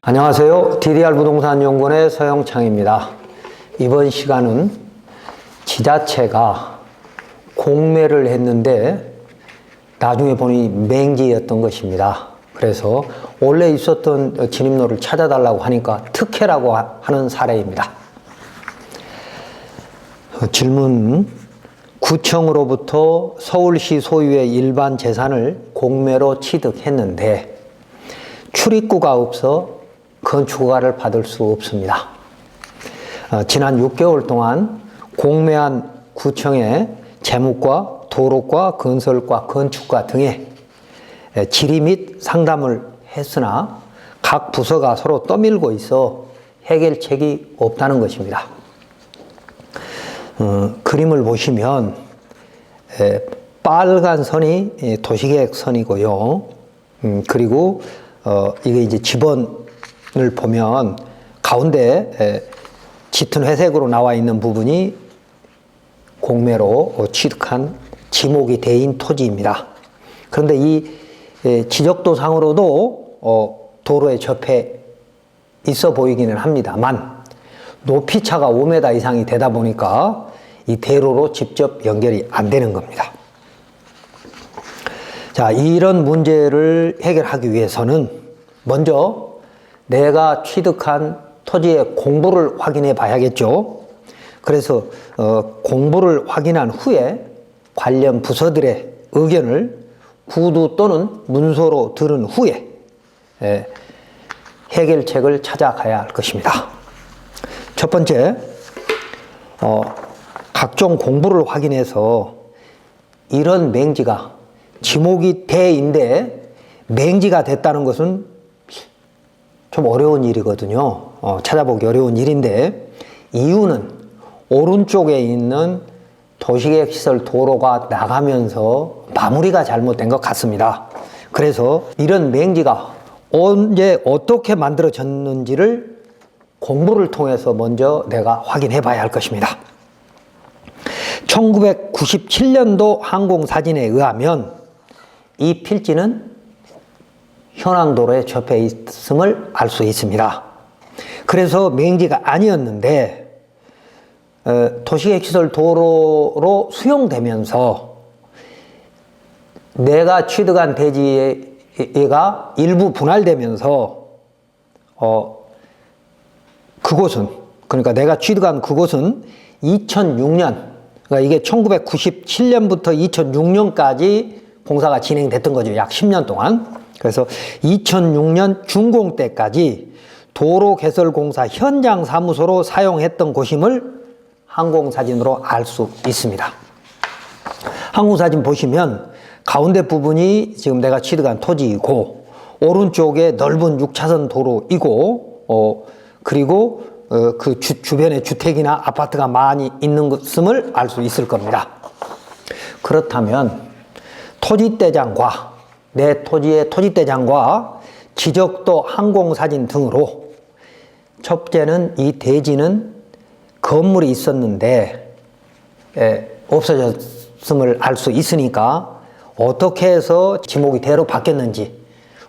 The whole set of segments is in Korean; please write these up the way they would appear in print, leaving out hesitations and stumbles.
안녕하세요. DDR부동산연구원의 서영창입니다. 이번 시간은 지자체가 공매를 했는데 나중에 보니 맹지였던 것입니다. 그래서 원래 있었던 진입로를 찾아달라고 하니까 특혜라고 하는 사례입니다. 질문: 구청으로부터 서울시 소유의 일반 재산을 공매로 취득했는데 출입구가 없어 건축허가를 받을 수 없습니다. 지난 6개월 동안 공매한 구청의 재무과 도로과 건설과 건축과 등의 질의 및 상담을 했으나 각 부서가 서로 떠밀고 있어 해결책이 없다는 것입니다. 그림을 보시면 빨간 선이 도시계획선이고요. 그리고 이게 이제 지번을 보면 가운데 짙은 회색으로 나와 있는 부분이 공매로 취득한 지목이 대인 토지입니다. 그런데 이 지적도상으로도 도로에 접해 있어 보이기는 합니다만 높이차가 5m 이상이 되다 보니까 이 대로로 직접 연결이 안 되는 겁니다. 자, 이런 문제를 해결하기 위해서는 먼저 내가 취득한 토지의 공부를 확인해 봐야겠죠. 그래서 공부를 확인한 후에 관련 부서들의 의견을 구두 또는 문서로 들은 후에 해결책을 찾아가야 할 것입니다. 첫 번째, 각종 공부를 확인해서 이런 맹지가 지목이 대인데 맹지가 됐다는 것은 좀 어려운 일이거든요. 찾아보기 어려운 일인데, 이유는 오른쪽에 있는 도시계획시설 도로가 나가면서 마무리가 잘못된 것 같습니다. 그래서 이런 맹지가 언제 어떻게 만들어졌는지를 공부를 통해서 먼저 내가 확인해 봐야 할 것입니다. 1997년도 항공사진에 의하면 이 필지는 현황도로에 접해 있음을 알 수 있습니다. 그래서 맹지가 아니었는데 도시계획시설 도로로 수용되면서 내가 취득한 대지가 일부 분할되면서 그곳은, 그러니까 내가 취득한 그곳은 2006년, 그러니까 이게 1997년부터 2006년까지 공사가 진행됐던 거죠. 약 10년 동안. 그래서 2006년 준공 때까지 도로개설공사 현장 사무소로 사용했던 곳임을 항공사진으로 알 수 있습니다. 항공사진 보시면 가운데 부분이 지금 내가 취득한 토지이고, 오른쪽에 넓은 6차선 도로이고, 그리고 그 주변에 주택이나 아파트가 많이 있는 것임을 알 수 있을 겁니다. 그렇다면 토지대장과 내 토지의 토지대장과 지적도 항공사진 등으로, 첫째는 이 대지는 건물이 있었는데 없어졌음을 알 수 있으니까 어떻게 해서 지목이 대로 바뀌었는지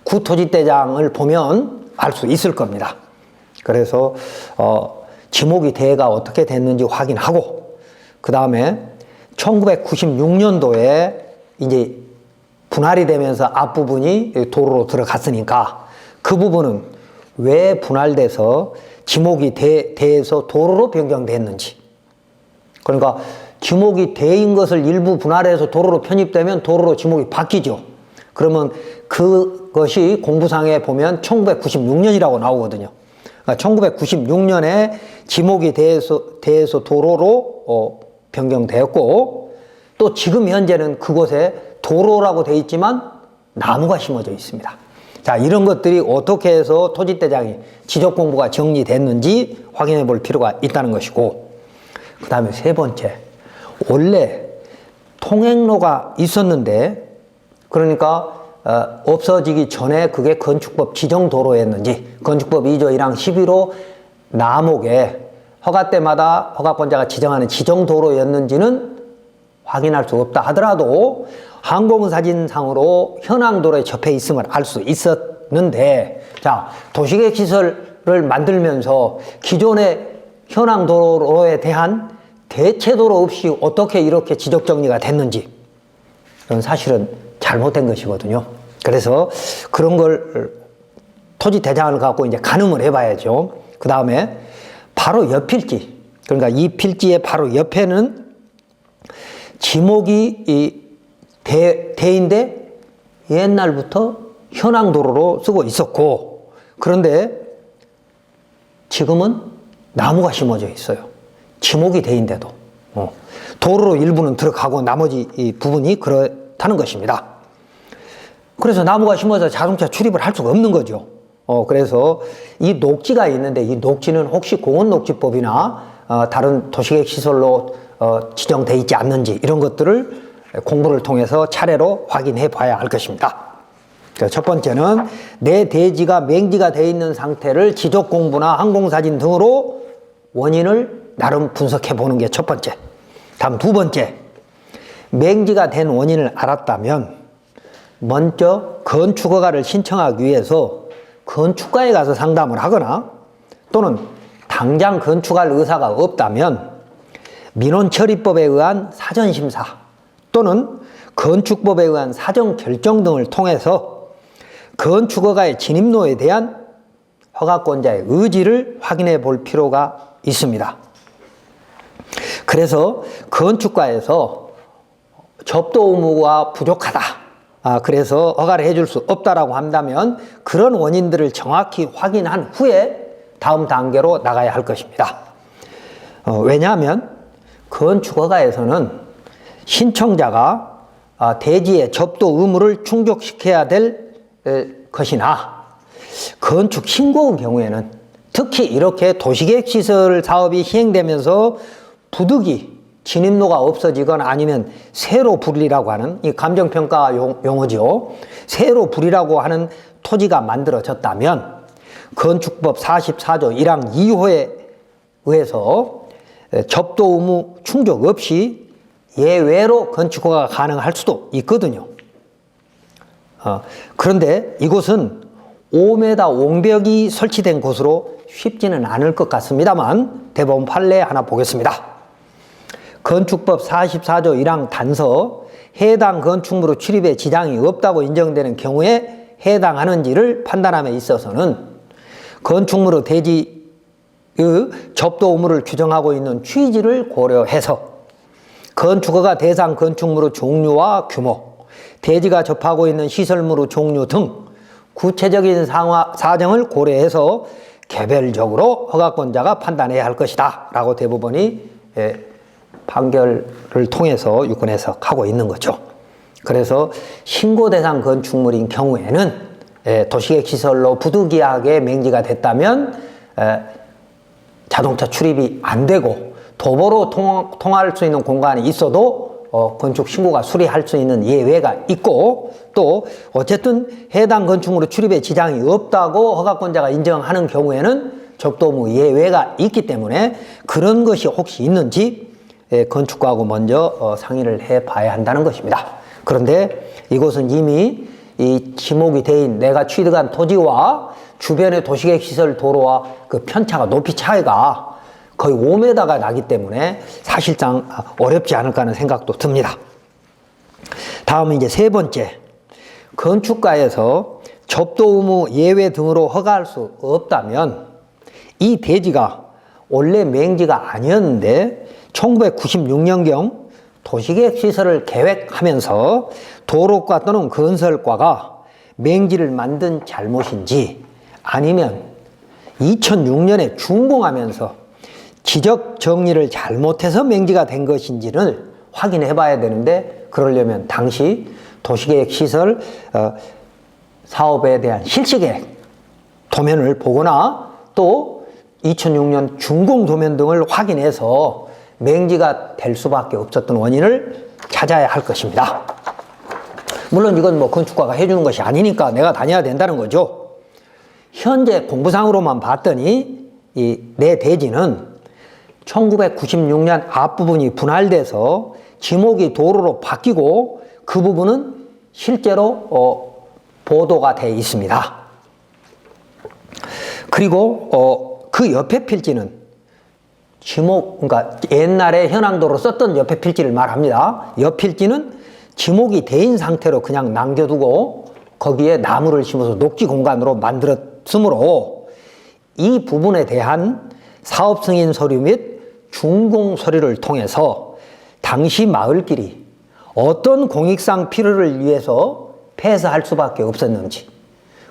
구토지대장을 보면 알 수 있을 겁니다. 그래서 지목이 대가 어떻게 됐는지 확인하고, 그 다음에 1996년도에 이제 분할이 되면서 앞부분이 도로로 들어갔으니까 그 부분은 왜 분할돼서 지목이 대에서 도로로 변경됐는지, 그러니까 지목이 대인 것을 일부 분할해서 도로로 편입되면 도로로 지목이 바뀌죠. 그러면 그것이 공부상에 보면 1996년이라고 나오거든요. 그러니까 1996년에 지목이 대에서 도로로 변경되었고, 또 지금 현재는 그곳에 도로라고 되어 있지만 나무가 심어져 있습니다. 자, 이런 것들이 어떻게 해서 토지대장이 지적공부가 정리됐는지 확인해 볼 필요가 있다는 것이고, 그 다음에 세 번째, 원래 통행로가 있었는데, 그러니까 없어지기 전에 그게 건축법 지정도로였는지, 건축법 2조 1항 11호 남목에 허가 때마다 허가권자가 지정하는 지정도로였는지는 확인할 수 없다 하더라도 항공사진상으로 현황도로에 접해 있음을 알 수 있었 있었는데, 자, 도시계획 시설을 만들면서 기존의 현황 도로에 대한 대체 도로 없이 어떻게 이렇게 지적 정리가 됐는지, 그건 사실은 잘못된 것이거든요. 그래서 그런 걸 토지 대장을 갖고 이제 가늠을 해봐야죠. 그 다음에 바로 옆 필지, 그러니까 이 필지의 바로 옆에는 지목이 대인데 옛날부터 현황 도로로 쓰고 있었고, 그런데 지금은 나무가 심어져 있어요. 지목이 대인데도 도로로 일부는 들어가고 나머지 이 부분이 그렇다는 것입니다. 그래서 나무가 심어서 자동차 출입을 할 수가 없는 거죠. 그래서 이 녹지가 있는데, 이 녹지는 혹시 공원녹지법이나 다른 도시계획 시설로 지정돼 있지 않는지, 이런 것들을 공부를 통해서 차례로 확인해 봐야 할 것입니다. 첫 번째는 내 대지가 맹지가 되어 있는 상태를 지적 공부나 항공사진 등으로 원인을 나름 분석해 보는 게 첫 번째. 다음 두 번째, 맹지가 된 원인을 알았다면 먼저 건축허가를 신청하기 위해서 건축가에 가서 상담을 하거나, 또는 당장 건축할 의사가 없다면 민원처리법에 의한 사전심사 또는 건축법에 의한 사전결정 등을 통해서 건축허가의 진입로에 대한 허가권자의 의지를 확인해 볼 필요가 있습니다. 그래서 건축가에서 접도 의무가 부족하다, 그래서 허가를 해줄 수 없다라고 한다면 그런 원인들을 정확히 확인한 후에 다음 단계로 나가야 할 것입니다. 왜냐하면 건축허가에서는 신청자가 대지의 접도 의무를 충족시켜야 될 것이나, 건축 신고의 경우에는 특히 이렇게 도시계획시설 사업이 시행되면서 부득이 진입로가 없어지거나 아니면 세로 불이라고 하는, 이 감정평가 용어죠. 세로 불이라고 하는 토지가 만들어졌다면 건축법 44조 1항 2호에 의해서 접도 의무 충족 없이 예외로 건축허가가 가능할 수도 있거든요. 그런데 이곳은 5m 옹벽이 설치된 곳으로 쉽지는 않을 것 같습니다만 대법원 판례 하나 보겠습니다. 건축법 44조 1항 단서, 해당 건축물의 출입에 지장이 없다고 인정되는 경우에 해당하는지를 판단함에 있어서는 건축물의 대지의 접도 의무를 규정하고 있는 취지를 고려해서 건축허가 대상 건축물의 종류와 규모, 대지가 접하고 있는 시설물의 종류 등 구체적인 사정을 고려해서 개별적으로 허가권자가 판단해야 할 것이다 라고 대법원이 판결을 통해서 유권 해석하고 있는 거죠. 그래서 신고 대상 건축물인 경우에는 도시계획 시설로 부득이하게 맹지가 됐다면 자동차 출입이 안 되고 도보로 통할 수 있는 공간이 있어도 건축 신고가 수리할 수 있는 예외가 있고, 또 어쨌든 해당 건축물의 출입에 지장이 없다고 허가권자가 인정하는 경우에는 접도 의무 예외가 있기 때문에 그런 것이 혹시 있는지 건축가하고 먼저 상의를 해 봐야 한다는 것입니다. 그런데 이곳은 이미 이 지목이 대인 내가 취득한 토지와 주변의 도시계획 시설 도로와 그 편차가, 높이 차이가 거의 5m가 나기 때문에 사실상 어렵지 않을까 하는 생각도 듭니다. 다음은 이제 세 번째, 건축가에서 접도 의무 예외 등으로 허가할 수 없다면 이 대지가 원래 맹지가 아니었는데 1996년경 도시계획 시설을 계획하면서 도로과 또는 건설과가 맹지를 만든 잘못인지, 아니면 2006년에 준공하면서 지적 정리를 잘못해서 맹지가 된 것인지를 확인해 봐야 되는데, 그러려면 당시 도시계획 시설 사업에 대한 실시계획 도면을 보거나 또 2006년 준공 도면 등을 확인해서 맹지가 될 수밖에 없었던 원인을 찾아야 할 것입니다. 물론 이건 뭐 건축가가 해주는 것이 아니니까 내가 다녀야 된다는 거죠. 현재 공부상으로만 봤더니 이 내 대지는 1996년 앞부분이 분할돼서 지목이 도로로 바뀌고 그 부분은 실제로 보도가 돼 있습니다. 그리고 그 옆에 필지는 그러니까 옛날에 현황도로 썼던 옆에 필지를 말합니다. 옆 필지는 지목이 돼인 상태로 그냥 남겨두고 거기에 나무를 심어서 녹지 공간으로 만들었으므로 이 부분에 대한 사업 승인 서류 및 준공 서류를 통해서 당시 마을끼리 어떤 공익상 필요를 위해서 폐쇄할 수밖에 없었는지,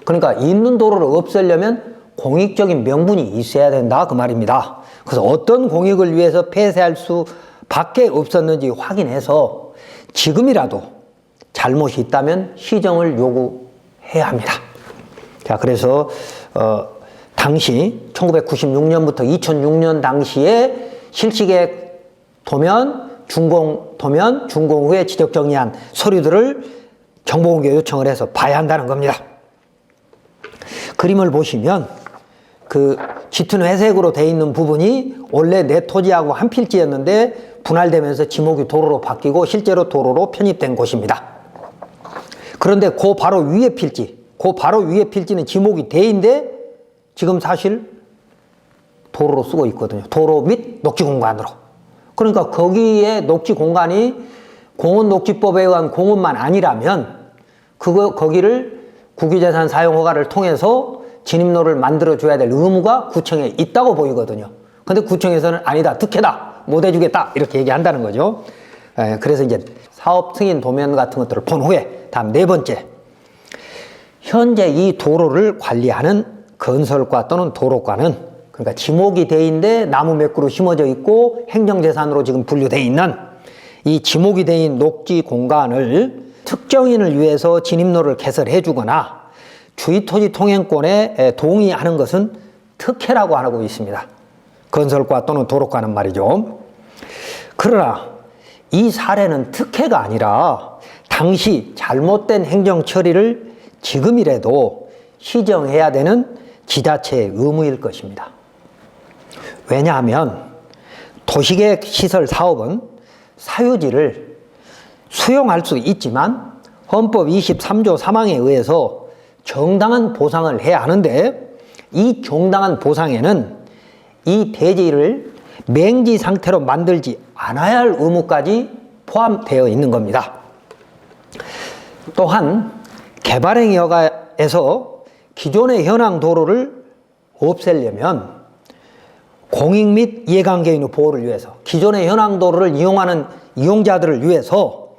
그러니까 있는 도로를 없애려면 공익적인 명분이 있어야 된다 그 말입니다. 그래서 어떤 공익을 위해서 폐쇄할 수밖에 없었는지 확인해서 지금이라도 잘못이 있다면 시정을 요구해야 합니다. 자, 그래서 당시 1996년부터 2006년 당시에 실시계획 도면, 준공 도면, 준공 후에 지적 정리한 서류들을 정보공개 요청을 해서 봐야 한다는 겁니다. 그림을 보시면 그 짙은 회색으로 되어 있는 부분이 원래 내 토지하고 한 필지였는데 분할되면서 지목이 도로로 바뀌고 실제로 도로로 편입된 곳입니다. 그런데 그 바로 위에 필지는 지목이 대인데 지금 사실 도로로 쓰고 있거든요. 도로 및 녹지 공간으로. 그러니까 거기에 녹지 공간이 공원녹지법에 의한 공원만 아니라면 거기를 국유재산 사용 허가를 통해서 진입로를 만들어줘야 될 의무가 구청에 있다고 보이거든요. 근데 구청에서는 아니다, 득해다, 못 해주겠다 이렇게 얘기한다는 거죠. 그래서 이제 사업 승인 도면 같은 것들을 본 후에 다음 네 번째, 현재 이 도로를 관리하는 건설과 또는 도로과는, 그러니까 지목이 돼 있는데 나무 몇 그루 심어져 있고 행정재산으로 지금 분류돼 있는 이 지목이 돼 있는 녹지 공간을 특정인을 위해서 진입로를 개설해 주거나 주의토지 통행권에 동의하는 것은 특혜라고 하고 있습니다. 건설과 또는 도로과는 말이죠. 그러나 이 사례는 특혜가 아니라 당시 잘못된 행정 처리를 지금이라도 시정해야 되는 지자체의 의무일 것입니다. 왜냐하면 도시계획 시설 사업은 사유지를 수용할 수 있지만 헌법 23조 3항에 의해서 정당한 보상을 해야 하는데, 이 정당한 보상에는 이 대지를 맹지 상태로 만들지 않아야 할 의무까지 포함되어 있는 겁니다. 또한 개발행위 허가에서 기존의 현황 도로를 없애려면 공익 및 이해관계인의 보호를 위해서 기존의 현황 도로를 이용하는 이용자들을 위해서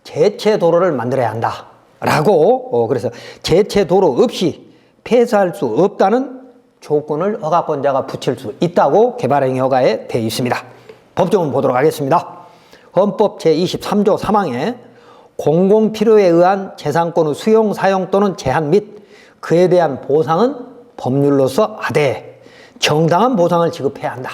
재체 도로를 만들어야 한다 라고, 그래서 재체 도로 없이 폐쇄할 수 없다는 조건을 허가권자가 붙일 수 있다고 개발행위 허가에 되어 있습니다. 법정을 보도록 하겠습니다. 헌법 제23조 3항에 공공필요에 의한 재산권의 수용, 사용 또는 제한 및 그에 대한 보상은 법률로서 하되 정당한 보상을 지급해야 한다.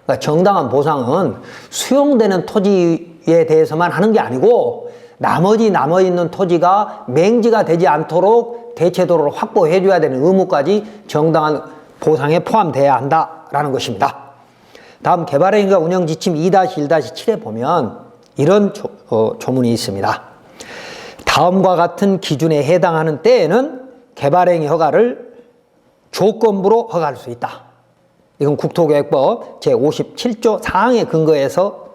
그러니까 정당한 보상은 수용되는 토지에 대해서만 하는 게 아니고 나머지 남아있는 토지가 맹지가 되지 않도록 대체도로를 확보해 줘야 되는 의무까지 정당한 보상에 포함돼야 한다라는 것입니다. 다음 개발행위가 운영지침 2-1-7에 보면 이런 조문이 있습니다. 다음과 같은 기준에 해당하는 때에는 개발행위 허가를 조건부로 허가할 수 있다. 이건 국토계획법 제57조 4항에 근거해서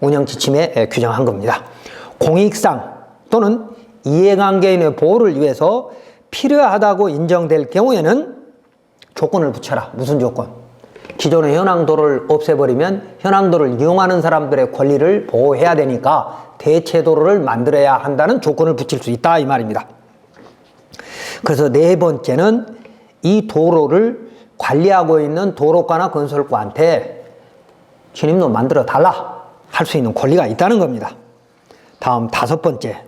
운영지침에 규정한 겁니다. 공익상 또는 이해관계인의 보호를 위해서 필요하다고 인정될 경우에는 조건을 붙여라. 무슨 조건? 기존의 현황도로를 없애버리면 현황도로를 이용하는 사람들의 권리를 보호해야 되니까 대체도로를 만들어야 한다는 조건을 붙일 수 있다 이 말입니다. 그래서 네 번째는 이 도로를 관리하고 있는 도로과나 건설과한테 진입로 만들어 달라 할 수 있는 권리가 있다는 겁니다. 다음 다섯 번째,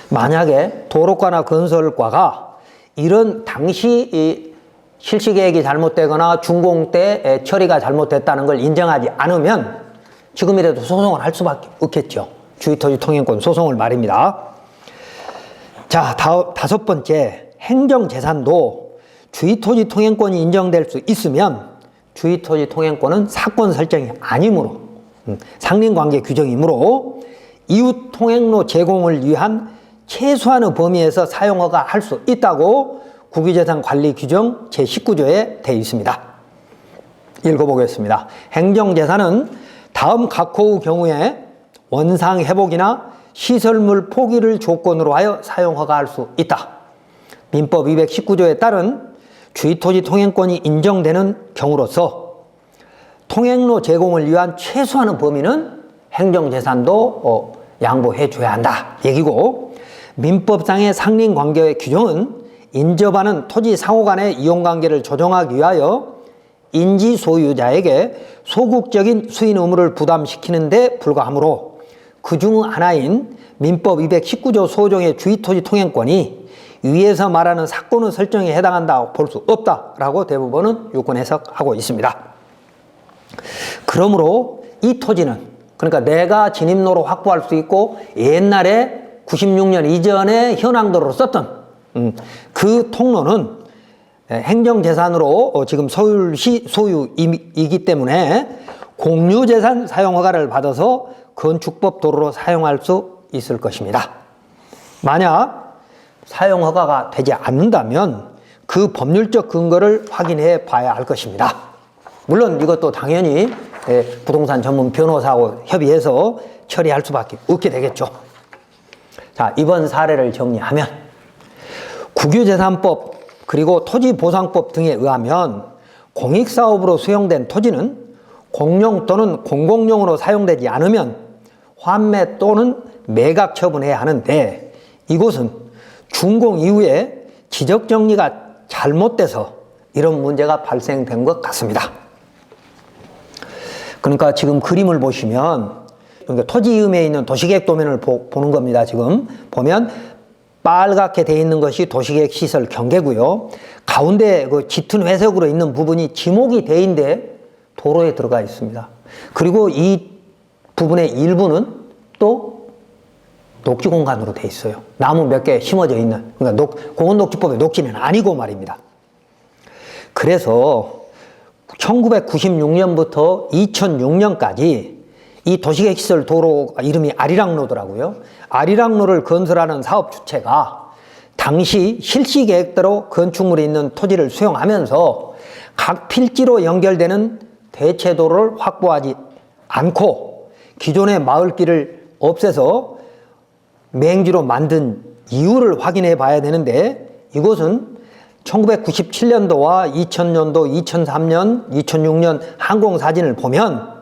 만약에 도로과나 건설과가 이런 당시 이 실시계획이 잘못되거나 준공 때 처리가 잘못됐다는 걸 인정하지 않으면 지금이라도 소송을 할 수밖에 없겠죠. 주의토지 통행권 소송을 말입니다. 자, 다섯 번째, 행정재산도 주의토지 통행권이 인정될 수 있으면 주의토지 통행권은 사건 설정이 아니므로 상린관계 규정이므로 이웃 통행로 제공을 위한 최소한의 범위에서 사용허가 할 수 있다고 국유재산 관리 규정 제19조에 되어 있습니다. 읽어보겠습니다. 행정재산은 다음 각호의 경우에 원상 회복이나 시설물 포기를 조건으로 하여 사용 허가할 수 있다. 민법 219조에 따른 주의토지 통행권이 인정되는 경우로서 통행로 제공을 위한 최소한의 범위는 행정재산도 양보해 줘야 한다 얘기고, 민법상의 상린관계의 규정은 인접하는 토지 상호간의 이용관계를 조정하기 위하여 인지 소유자에게 소극적인 수인 의무를 부담시키는 데 불과하므로 그중 하나인 민법 219조 소정의 주의토지 통행권이 위에서 말하는 사건의 설정에 해당한다고 볼 수 없다라고 대부분은 유권 해석하고 있습니다. 그러므로 이 토지는, 그러니까 내가 진입로로 확보할 수 있고 옛날에 96년 이전에 현황도로로 썼던 그 통로는 행정재산으로 지금 서울시 소유이기 때문에 공유재산 사용허가를 받아서 건축법 도로로 사용할 수 있을 것입니다. 만약 사용허가가 되지 않는다면 그 법률적 근거를 확인해 봐야 할 것입니다. 물론 이것도 당연히 부동산 전문 변호사하고 협의해서 처리할 수밖에 없게 되겠죠. 자, 이번 사례를 정리하면 국유재산법 그리고 토지보상법 등에 의하면 공익사업으로 수용된 토지는 공용 또는 공공용으로 사용되지 않으면 환매 또는 매각 처분해야 하는데, 이곳은 준공 이후에 지적정리가 잘못돼서 이런 문제가 발생된 것 같습니다. 그러니까 지금 그림을 보시면, 그러니까 토지음에 있는 도시계획 도면을 보는 겁니다. 지금 보면 빨갛게 되어 있는 것이 도시계획 시설 경계고요. 가운데 그 짙은 회색으로 있는 부분이 지목이 되어 있는데 도로에 들어가 있습니다. 그리고 이 부분의 일부는 또 녹지 공간으로 되어 있어요. 나무 몇 개 심어져 있는, 그러니까 공원녹지법의 녹지는 아니고 말입니다. 그래서 1996년부터 2006년까지 이 도시계획시설 도로 이름이 아리랑로더라고요. 아리랑로를 건설하는 사업 주체가 당시 실시계획대로 건축물이 있는 토지를 수용하면서 각 필지로 연결되는 대체도로를 확보하지 않고 기존의 마을길을 없애서 맹지로 만든 이유를 확인해 봐야 되는데, 이곳은 1997년도와 2000년도, 2003년, 2006년 항공사진을 보면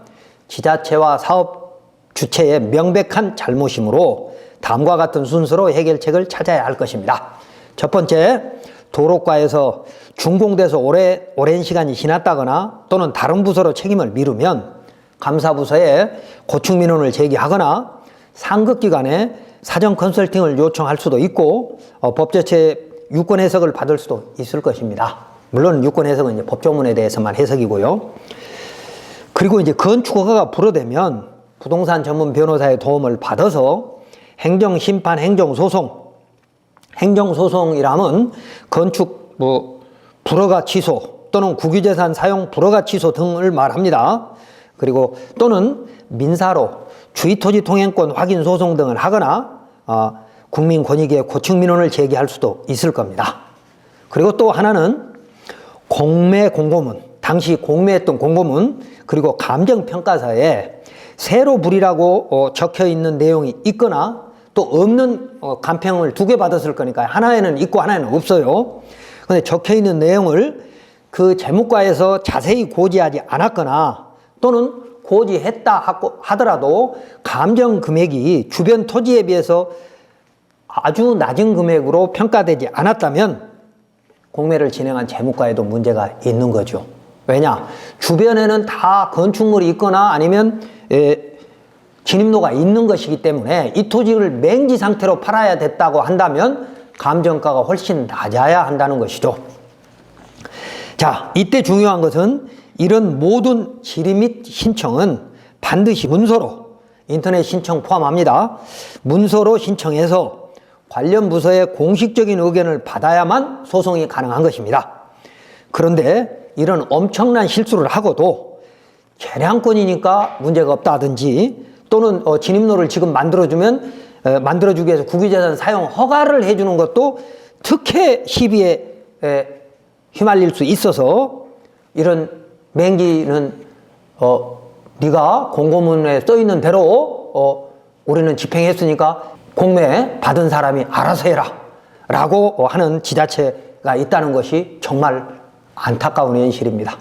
지자체와 사업 주체의 명백한 잘못이므로 다음과 같은 순서로 해결책을 찾아야 할 것입니다. 첫 번째, 도로과에서 준공돼서 오랜 시간이 지났다거나 또는 다른 부서로 책임을 미루면 감사부서에 고충민원을 제기하거나 상급기관에 사전 컨설팅을 요청할 수도 있고 법제처의 유권 해석을 받을 수도 있을 것입니다. 물론 유권 해석은 이제 법조문에 대해서만 해석이고요. 그리고 이제 건축허가가 불허되면 부동산 전문 변호사의 도움을 받아서 행정심판, 행정소송이라면 건축 불허가 취소 또는 국유재산 사용 불허가 취소 등을 말합니다. 그리고 또는 민사로 주의토지 통행권 확인 소송 등을 하거나 국민권익위에 고충민원을 제기할 수도 있을 겁니다. 그리고 또 하나는 공매 공고문, 당시 공매했던 공고문, 그리고 감정평가서에 세로 불이라고 적혀 있는 내용이 있거나 또 없는 간평을 두 개 받았을 거니까 하나에는 있고 하나에는 없어요. 근데 적혀 있는 내용을 그 재무과에서 자세히 고지하지 않았거나 또는 고지했다 하더라도 감정 금액이 주변 토지에 비해서 아주 낮은 금액으로 평가되지 않았다면 공매를 진행한 재무과에도 문제가 있는 거죠. 왜냐? 주변에는 다 건축물이 있거나 아니면 진입로가 있는 것이기 때문에 이 토지를 맹지 상태로 팔아야 됐다고 한다면 감정가가 훨씬 낮아야 한다는 것이죠. 자, 이때 중요한 것은 이런 모든 질의 및 신청은 반드시 문서로, 인터넷 신청 포함합니다. 문서로 신청해서 관련 부서의 공식적인 의견을 받아야만 소송이 가능한 것입니다. 그런데 이런 엄청난 실수를 하고도 개량권이니까 문제가 없다든지 또는 진입로를 지금 만들어주기 위해서 국유재산 사용 허가를 해주는 것도 특혜 시비에 휘말릴 수 있어서 이런 맹기는 네가 공고문에 써 있는 대로 우리는 집행했으니까 공매 받은 사람이 알아서 해라 라고 하는 지자체가 있다는 것이 정말 안타까운 현실입니다.